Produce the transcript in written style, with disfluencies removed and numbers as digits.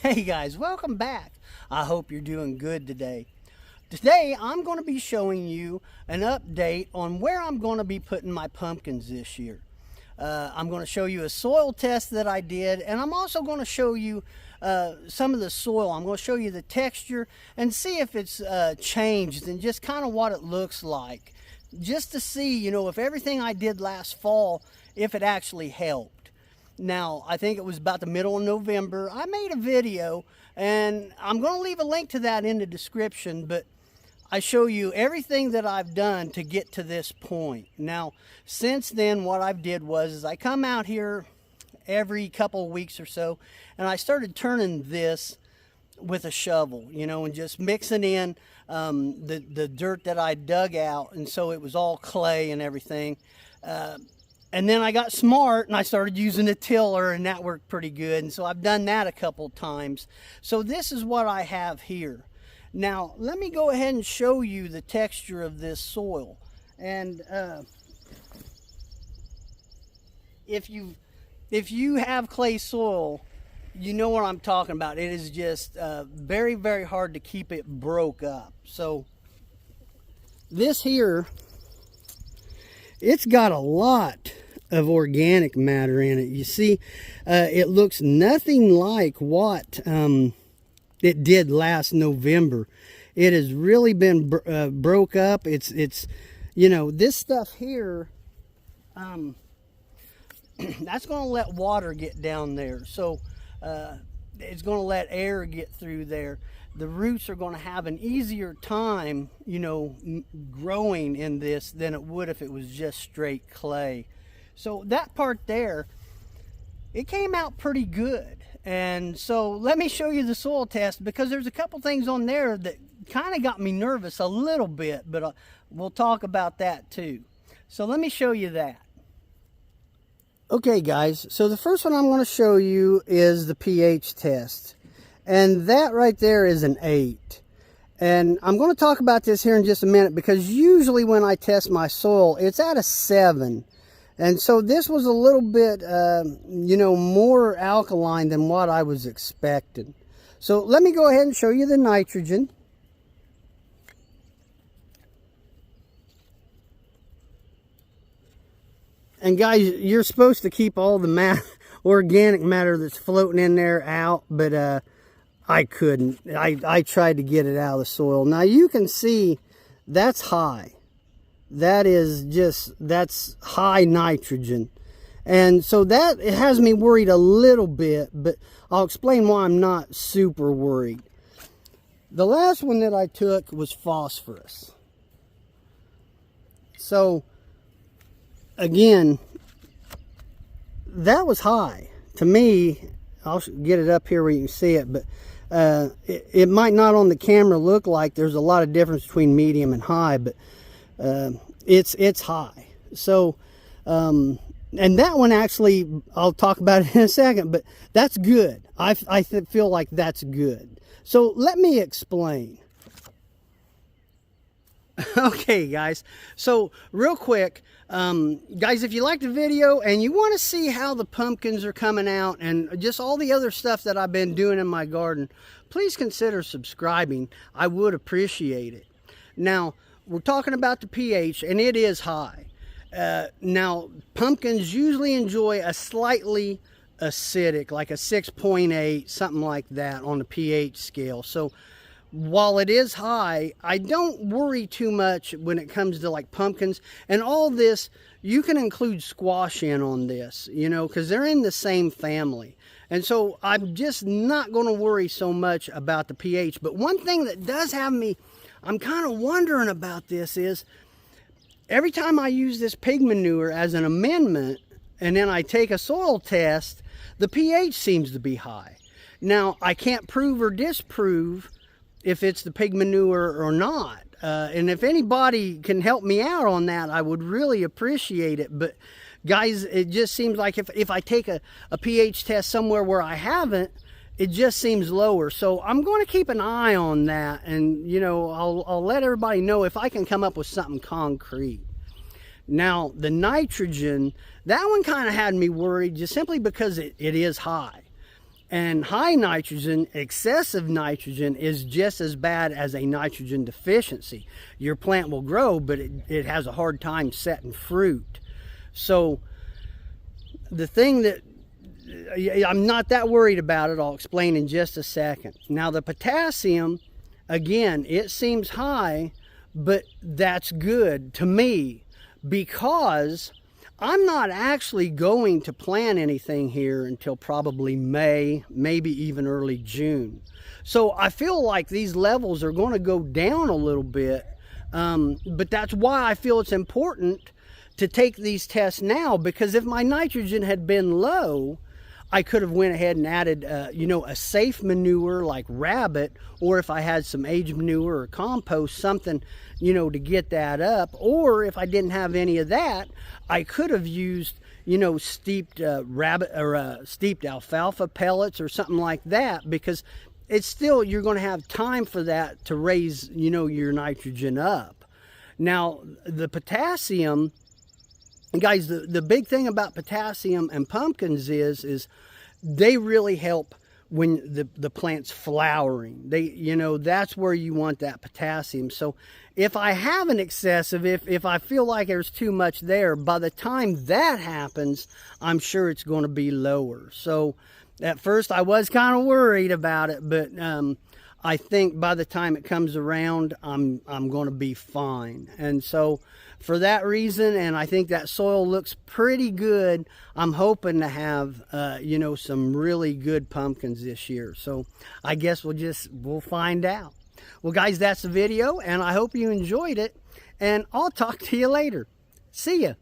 Hey guys, welcome back. I hope you're doing good today. Today I'm going to be showing you an update on where I'm going to be putting my pumpkins this year. I'm going to show you a soil test that I did, and I'm also going to show you some of the soil. I'm going to show you the texture and see if it's changed and just kind of what it looks like, just to see, you know, if everything I did last fall, if it actually helped. Now, I think it was about the middle of November, I made a video, and I'm going to leave a link to that in the description, but I show you everything that I've done to get to this point. Now, since then, what I've did was I come out here every couple of weeks or so, and I started turning this with a shovel, you know, and just mixing in the dirt that I dug out, and so it was all clay and everything. And then I got smart and I started using a tiller, and that worked pretty good. And so I've done that a couple times. So this is what I have here. Now, let me go ahead and show you the texture of this soil. And if you have clay soil, you know what I'm talking about. It is just very, very hard to keep it broke up. So this here, it's got a lot of organic matter in it. You see, it looks nothing like what it did last November. It has really been broke up. It's you know, this stuff here, that's going to let water get down there. So it's going to let air get through there. The roots are going to have an easier time, you know, growing in this than it would if it was just straight clay. So that part there, it came out pretty good. And so let me show you the soil test, because there's a couple things on there that kind of got me nervous a little bit, but we'll talk about that too. So let me show you that. Okay guys, so the first one I'm going to show you is the pH test. And that right there is an 8. And I'm going to talk about this here in just a minute, because usually when I test my soil, it's at a 7. And so this was a little bit, you know, more alkaline than what I was expecting. So let me go ahead and show you the nitrogen. And guys, you're supposed to keep all the organic matter that's floating in there out, but I couldn't. I tried to get it out of the soil. Now you can see that's high. That's high nitrogen. And so that, it has me worried a little bit, but I'll explain why I'm not super worried. The last one that I took was phosphorus. So again, that was high. To me, I'll get it up here where you can see it, but it might not on the camera look like there's a lot of difference between medium and high, but it's high. So and that one actually, I'll talk about it in a second, but that's good. I feel like that's good. So let me explain. Okay guys, so real quick, guys, if you liked the video and you want to see how the pumpkins are coming out and just all the other stuff that I've been doing in my garden, please consider subscribing. I would appreciate it. Now, we're talking about the pH, and it is high. Now, pumpkins usually enjoy a slightly acidic, like a 6.8, something like that on the pH scale. So while it is high, I don't worry too much when it comes to like pumpkins. And all this, you can include squash in on this, you know, because they're in the same family. And so I'm just not going to worry so much about the pH. But one thing that does have me, I'm kind of wondering about this, is every time I use this pig manure as an amendment and then I take a soil test, the pH seems to be high. Now, I can't prove or disprove if it's the pig manure or not. And if anybody can help me out on that, I would really appreciate it. But guys, it just seems like if I take a pH test somewhere where I haven't, it just seems lower. So I'm going to keep an eye on that, and you know, I'll let everybody know if I can come up with something concrete. Now, the nitrogen, that one kind of had me worried, just simply because it is high. And high nitrogen, excessive nitrogen, is just as bad as a nitrogen deficiency. Your plant will grow, but it has a hard time setting fruit. So the thing that I'm not that worried about it, I'll explain in just a second. Now the potassium, again, it seems high, but that's good to me because I'm not actually going to plant anything here until probably May, maybe even early June. So I feel like these levels are going to go down a little bit, but that's why I feel it's important to take these tests now, because if my nitrogen had been low, I could have went ahead and added, a safe manure like rabbit, or if I had some aged manure or compost, something, to get that up. Or if I didn't have any of that, I could have used, steeped rabbit or steeped alfalfa pellets or something like that, because it's still, you're going to have time for that to raise, your nitrogen up. Now, the potassium, guys, the big thing about potassium and pumpkins is they really help when the plant's flowering. That's where you want that potassium. So if I have an excessive, if I feel like there's too much there, by the time that happens, I'm sure it's going to be lower. So at first I was kind of worried about it, but I think by the time it comes around, I'm going to be fine. And so for that reason, and I think that soil looks pretty good, I'm hoping to have, some really good pumpkins this year. So I guess we'll find out. Well, guys, that's the video, and I hope you enjoyed it, and I'll talk to you later. See ya.